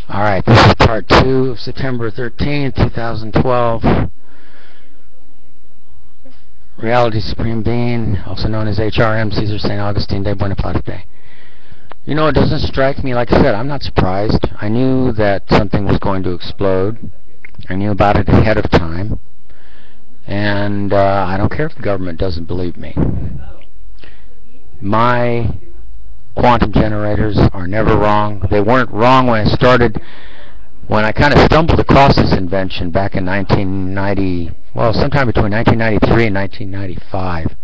Alright, this is part 2 of September 13th, 2012. Reality Supreme Being, also known as HRM, Caesar St. Augustine Day, Buena Plata Day. You know, it doesn't strike me, like I said, I'm not surprised. I knew that something was going to explode. I knew about it ahead of time. And I don't care if the government doesn't believe me. My quantum generators are never wrong. They weren't wrong when I started, when I kind of stumbled across this invention back in 1990, well, sometime between 1993 and 1995.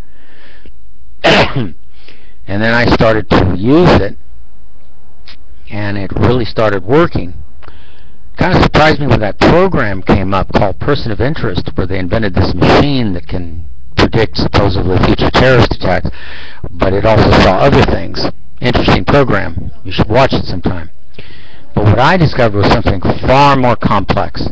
And then I started to use it, and it really started working. Kind of surprised me when that program came up called Person of Interest, where they invented this machine that can predict supposedly future terrorist attacks, but it also saw other things. Interesting program. You should watch it sometime. But what I discovered was something far more complex.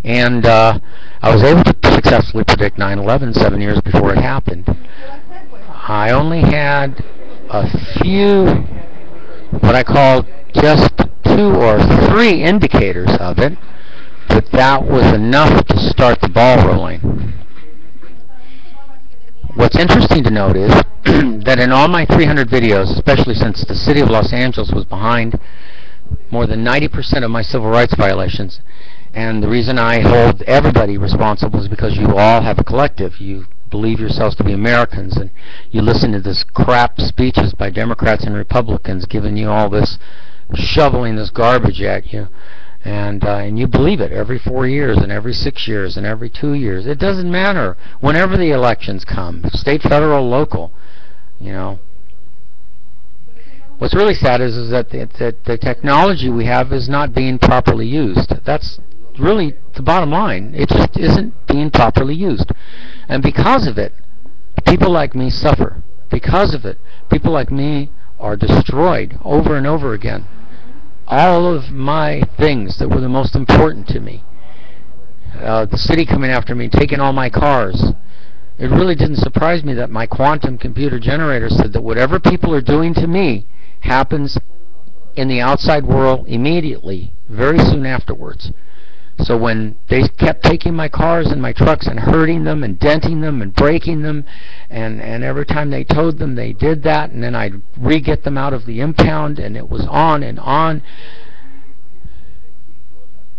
And I was able to successfully predict 9/11 7 years before it happened. I only had a few, what I call just 2 or 3 indicators of it, but that was enough to start the ball rolling. What's interesting to note is that in all my 300 videos, especially since the city of Los Angeles was behind more than 90% of my civil rights violations, and the reason I hold everybody responsible is because you all have a collective. You believe yourselves to be Americans, and you listen to this crap speeches by Democrats and Republicans giving you all this, shoveling this garbage at you. And you believe it every 4 years and every 6 years and every 2 years. It doesn't matter. Whenever the elections come, state, federal, local, you know. What's really sad is that the technology we have is not being properly used. That's really the bottom line. It just isn't being properly used. And because of it, people like me suffer. Because of it, people like me are destroyed over and over again. All of my things that were the most important to me, the city coming after me, taking all my cars. It really didn't surprise me that my quantum computer generator said that whatever people are doing to me happens in the outside world immediately, very soon afterwards. So when they kept taking my cars and my trucks and hurting them and denting them and breaking them, and every time they towed them they did that, and then I'd re-get them out of the impound, and it was on and on.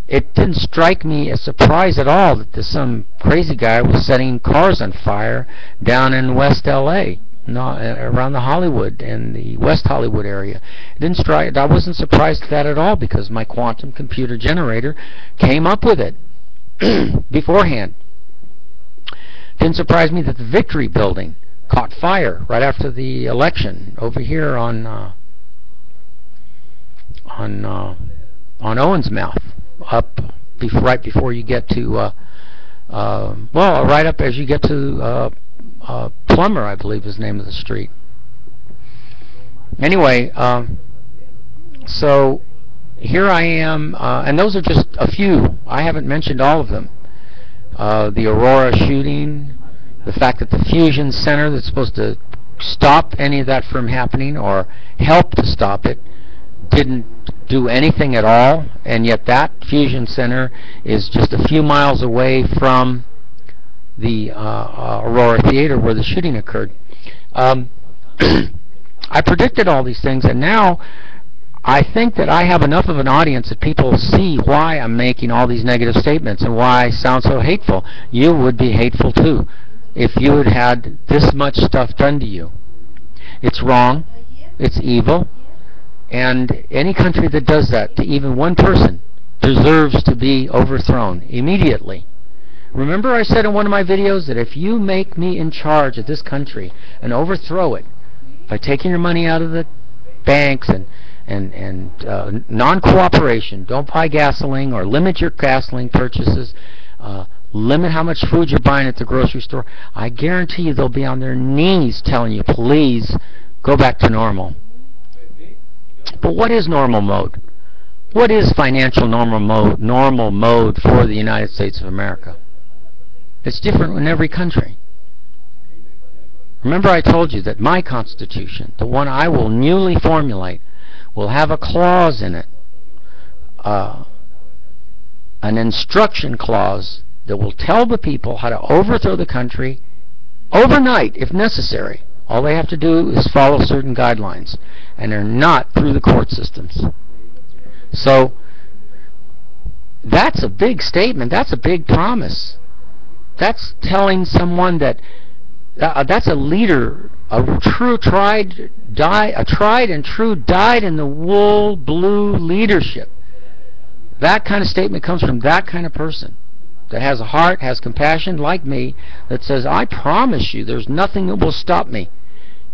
It didn't strike me as surprise at all that some crazy guy was setting cars on fire down in West LA, around the Hollywood and the West Hollywood area. It didn't strike. I wasn't surprised at that at all, because my quantum computer generator came up with it beforehand. Didn't surprise me that the Victory Building caught fire right after the election over here on Owens Mouth, up right before you get to well, right up as you get to Plummer, I believe is the name of the street. Anyway, so here I am, and those are just a few. I haven't mentioned all of them. The Aurora shooting, the fact that the fusion center that's supposed to stop any of that from happening or help to stop it didn't do anything at all, and yet that fusion center is just a few miles away from the Aurora Theater where the shooting occurred. I predicted all these things, and now I think that I have enough of an audience that people see why I'm making all these negative statements and why I sound so hateful. You would be hateful too if you had had this much stuff done to you. It's wrong, it's evil, and any country that does that to even one person deserves to be overthrown immediately. Remember I said in one of my videos that if you make me in charge of this country and overthrow it by taking your money out of the banks and non-cooperation, don't buy gasoline or limit your gasoline purchases, limit how much food you're buying at the grocery store, I guarantee you they'll be on their knees telling you, please go back to normal. But what is normal mode? What is financial normal mode for the United States of America? It's different in every country. Remember I told you that my Constitution, the one I will newly formulate, will have a clause in it, an instruction clause that will tell the people how to overthrow the country overnight if necessary. All they have to do is follow certain guidelines, and they're not through the court systems. So that's a big statement. That's a big promise. That's telling someone that that's a leader, a tried and true, dyed-in-the-wool blue leadership. That kind of statement comes from that kind of person that has a heart, has compassion, like me, that says, I promise you there's nothing that will stop me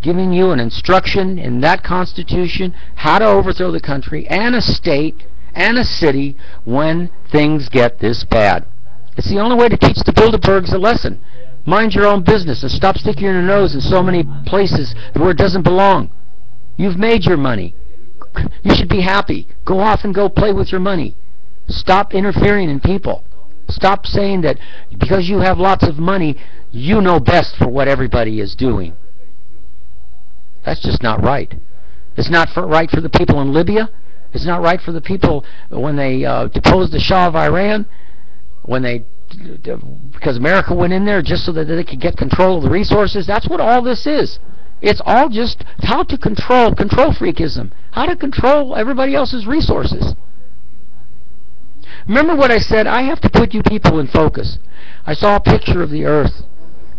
giving you an instruction in that Constitution how to overthrow the country and a state and a city when things get this bad. It's the only way to teach the Bilderbergs a lesson. Mind your own business and stop sticking your nose in so many places where it doesn't belong. You've made your money. You should be happy. Go off and go play with your money. Stop interfering in people. Stop saying that because you have lots of money, you know best for what everybody is doing. That's just not right. It's not right for the people in Libya. It's not right for the people when they deposed the Shah of Iran, when they, because America went in there just so that they could get control of the resources. That's what all this is. It's all just how to control freakism, how to control everybody else's resources. Remember what I said, I have to put you people in focus. I saw a picture of the Earth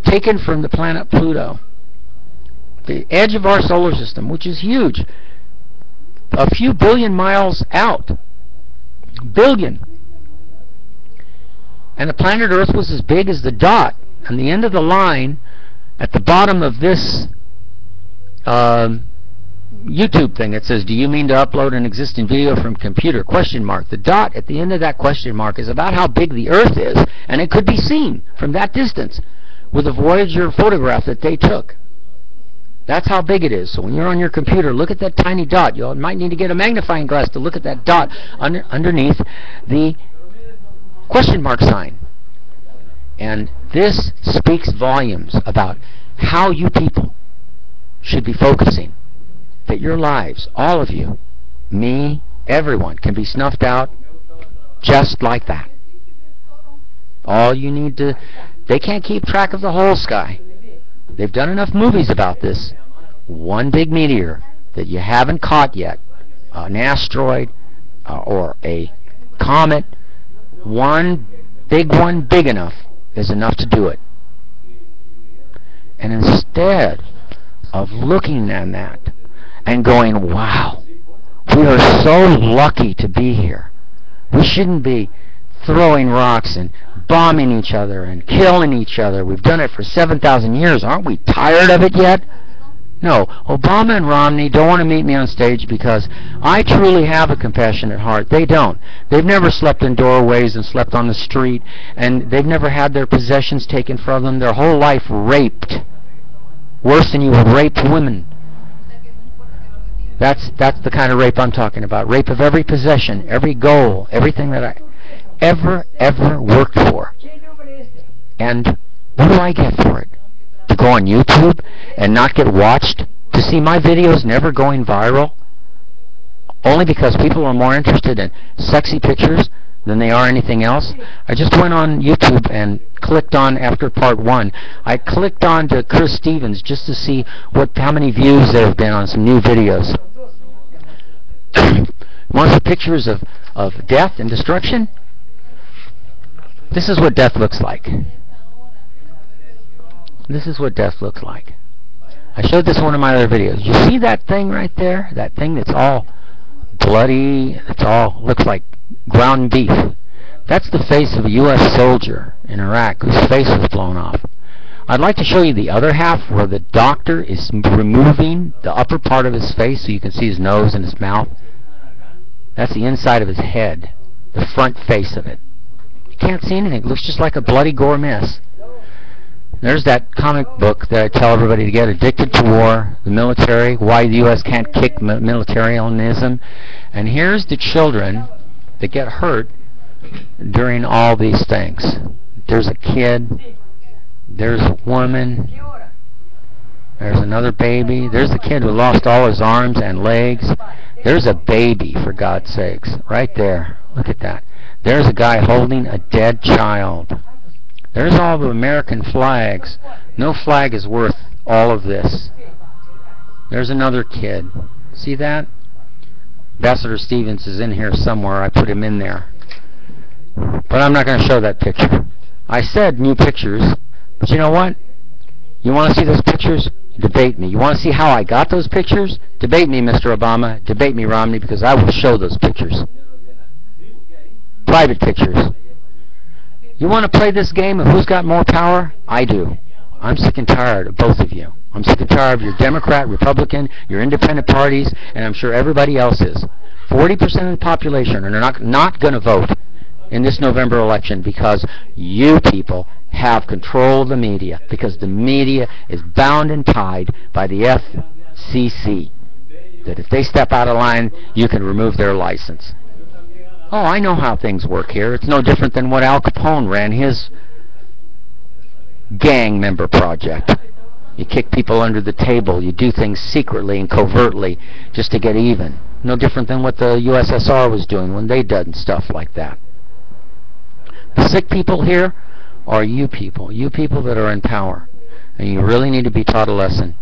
taken from the planet Pluto, the edge of our solar system, which is huge, a few billion miles out. Billion. And the planet Earth was as big as the dot on the end of the line at the bottom of this YouTube thing. It says, do you mean to upload an existing video from computer? Question mark. The dot at the end of that question mark is about how big the Earth is, and it could be seen from that distance with a Voyager photograph that they took. That's how big it is. So when you're on your computer, look at that tiny dot. You might need to get a magnifying glass to look at that dot underneath the question mark sign. And this speaks volumes about how you people should be focusing. That your lives, all of you, me, everyone, can be snuffed out just like that. All you need to... They can't keep track of the whole sky. They've done enough movies about this. One big meteor that you haven't caught yet, an asteroid or a comet, one big one big enough is enough to do it. And instead of looking at that and going, wow, we are so lucky to be here. We shouldn't be throwing rocks and bombing each other and killing each other. We've done it for 7,000 years. Aren't we tired of it yet? No, Obama and Romney don't want to meet me on stage because I truly have a compassionate heart. They don't. They've never slept in doorways and slept on the street, and they've never had their possessions taken from them. Their whole life raped. Worse than you would rape women. That's the kind of rape I'm talking about. Rape of every possession, every goal, everything that I ever worked for. And what do I get for it? To go on YouTube and not get watched? To see my videos never going viral? Only because people are more interested in sexy pictures than they are anything else? I just went on YouTube and clicked on, after part 1, I clicked on to Chris Stevens just to see how many views there have been on some new videos. Want to see pictures of death and destruction? This is what death looks like. This is what death looks like. I showed this in one of my other videos. You see that thing right there? That thing that's all bloody, it's all looks like ground beef. That's the face of a U.S. soldier in Iraq whose face was blown off. I'd like to show you the other half where the doctor is removing the upper part of his face so you can see his nose and his mouth. That's the inside of his head, the front face of it. You can't see anything. It looks just like a bloody gore mess. There's that comic book that I tell everybody to get, Addicted to War, the military, why the U.S. can't kick militarism. And here's the children that get hurt during all these things. There's a kid, there's a woman, there's another baby, there's the kid who lost all his arms and legs, There's a baby, for God's sakes, right there. Look at that. There's a guy holding a dead child. There's all the American flags. No flag is worth all of this. There's another kid. See that? Ambassador Stevens is in here somewhere. I put him in there. But I'm not going to show that picture. I said new pictures, but you know what? You want to see those pictures? Debate me. You want to see how I got those pictures? Debate me, Mr. Obama. Debate me, Romney, because I will show those pictures. Private pictures. You want to play this game of who's got more power? I do. I'm sick and tired of both of you. I'm sick and tired of your Democrat, Republican, your independent parties, and I'm sure everybody else is. 40% of the population are not going to vote in this November election because you people have control of the media, because the media is bound and tied by the FCC, that if they step out of line, you can remove their license. Oh, I know how things work here. It's no different than what Al Capone ran his gang member project. You kick people under the table. You do things secretly and covertly just to get even. No different than what the USSR was doing when they did stuff like that. The sick people here are you people that are in power. And you really need to be taught a lesson.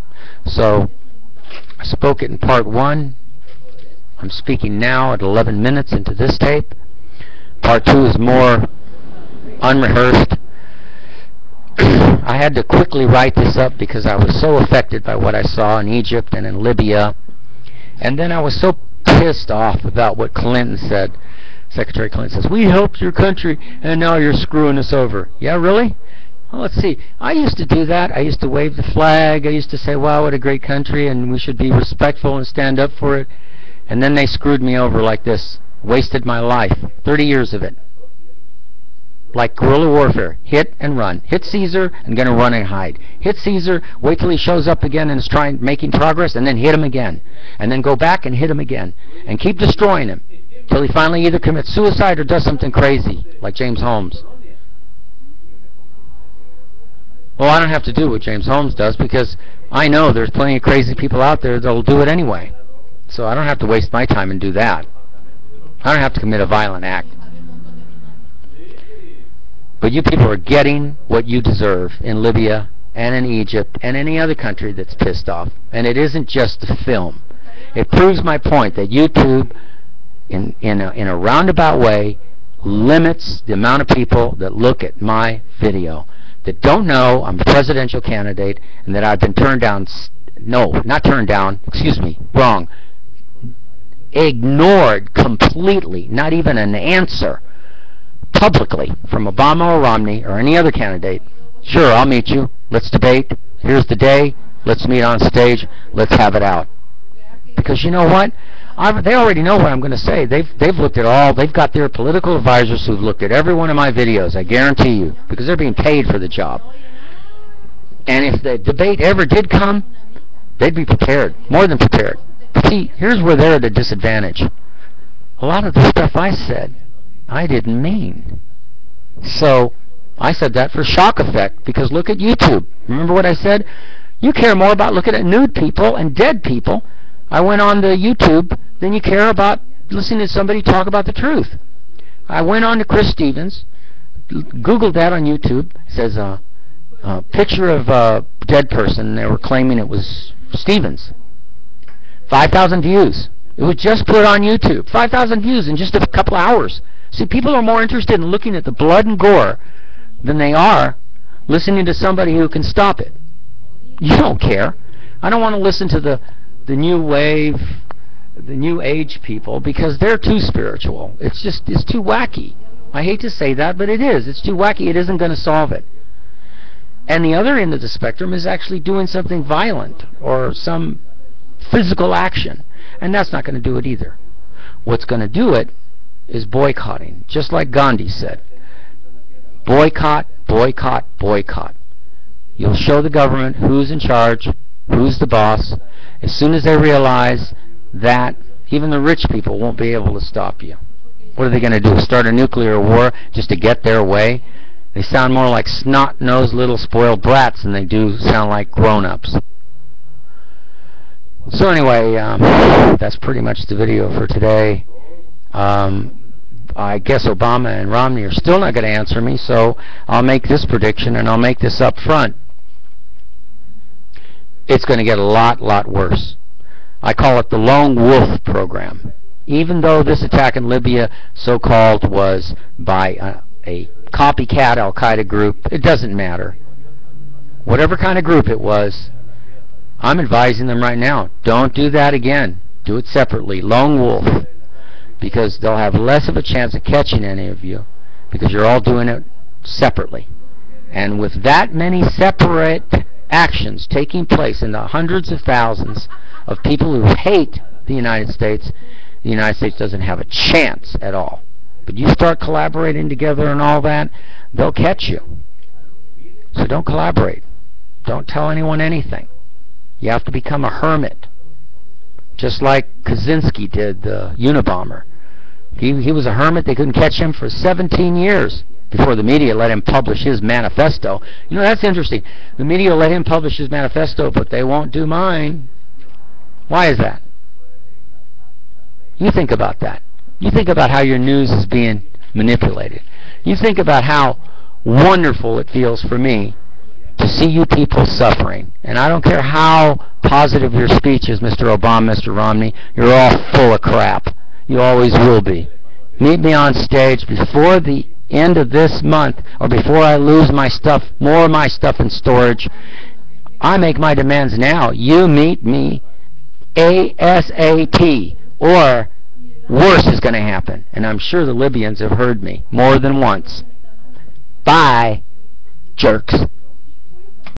So, I spoke it in part 1. I'm speaking now at 11 minutes into this tape. Part 2 is more unrehearsed. I had to quickly write this up because I was so affected by what I saw in Egypt and in Libya. And then I was so pissed off about what Clinton said. Secretary Clinton says, "We helped your country, and now you're screwing us over." Yeah, really? Well, let's see. I used to do that. I used to wave the flag. I used to say, wow, what a great country, and we should be respectful and stand up for it. And then they screwed me over like this. Wasted my life. 30 years of it. Like guerrilla warfare. Hit and run. Hit Caesar and gonna run and hide. Hit Caesar, wait till he shows up again and is making progress, and then hit him again. And then go back and hit him again. And keep destroying him. Till he finally either commits suicide or does something crazy, like James Holmes. Well, I don't have to do what James Holmes does because I know there's plenty of crazy people out there that'll do it anyway. So I don't have to waste my time and do that. I don't have to commit a violent act. But you people are getting what you deserve in Libya and in Egypt and any other country that's pissed off. And it isn't just a film. It proves my point that YouTube, in a roundabout way, limits the amount of people that look at my video, that don't know I'm a presidential candidate and that I've been turned down. No, not turned down. Excuse me. Wrong. Ignored completely. Not even an answer publicly from Obama or Romney or any other candidate. Sure, I'll meet you. Let's debate. Here's the day. Let's meet on stage. Let's have it out. Because you know what? They already know what I'm going to say. They've looked at all. They've got their political advisors who've looked at every one of my videos. I guarantee you, because they're being paid for the job. And if the debate ever did come, they'd be prepared, more than prepared. But see, here's where they're at a disadvantage. A lot of the stuff I said, I didn't mean. So I said that for shock effect, because look at YouTube. Remember what I said? You care more about looking at nude people and dead people. I went on to YouTube than you care about listening to somebody talk about the truth. I went on to Chris Stevens, Googled that on YouTube. It says a picture of a dead person. They were claiming it was Stevens. 5,000 views. It was just put on YouTube. 5,000 views in just a couple hours. See, people are more interested in looking at the blood and gore than they are listening to somebody who can stop it. You don't care. I don't want to listen to the new wave, the new age people, because they're too spiritual. It's too wacky. I hate to say that, but it is. It's too wacky. It isn't going to solve it. And the other end of the spectrum is actually doing something violent or some physical action. And that's not going to do it either. What's going to do it is boycotting, just like Gandhi said. Boycott, boycott, boycott. You'll show the government who's in charge, who's the boss. As soon as they realize that, even the rich people won't be able to stop you. What are they going to do? Start a nuclear war just to get their way? They sound more like snot-nosed little spoiled brats than they do sound like grown-ups. So anyway, that's pretty much the video for today. I guess Obama and Romney are still not going to answer me, so I'll make this prediction, and I'll make this up front. It's going to get a lot worse. I call it the lone wolf program. Even though this attack in Libya, so-called, was by a copycat al-Qaeda group, it doesn't matter. Whatever kind of group it was, I'm advising them right now, don't do that again. Do it separately, lone wolf, because they'll have less of a chance of catching any of you, because you're all doing it separately. And with that many separate actions taking place in the hundreds of thousands of people who hate the United States doesn't have a chance at all. But you start collaborating together and all that, they'll catch you. So don't collaborate. Don't tell anyone anything. You have to become a hermit. Just like Kaczynski did, the Unabomber. He was a hermit. They couldn't catch him for 17 years before the media let him publish his manifesto. You know, that's interesting. The media let him publish his manifesto, but they won't do mine. Why is that? You think about that. You think about how your news is being manipulated. You think about how wonderful it feels for me to see you people suffering. And I don't care how positive your speech is, Mr. Obama, Mr. Romney, you're all full of crap. You always will be. Meet me on stage before the end of this month, or before I lose my stuff, more of my stuff in storage. I make my demands now. You meet me ASAP, or worse is going to happen. And I'm sure the Libyans have heard me more than once. Bye, jerks.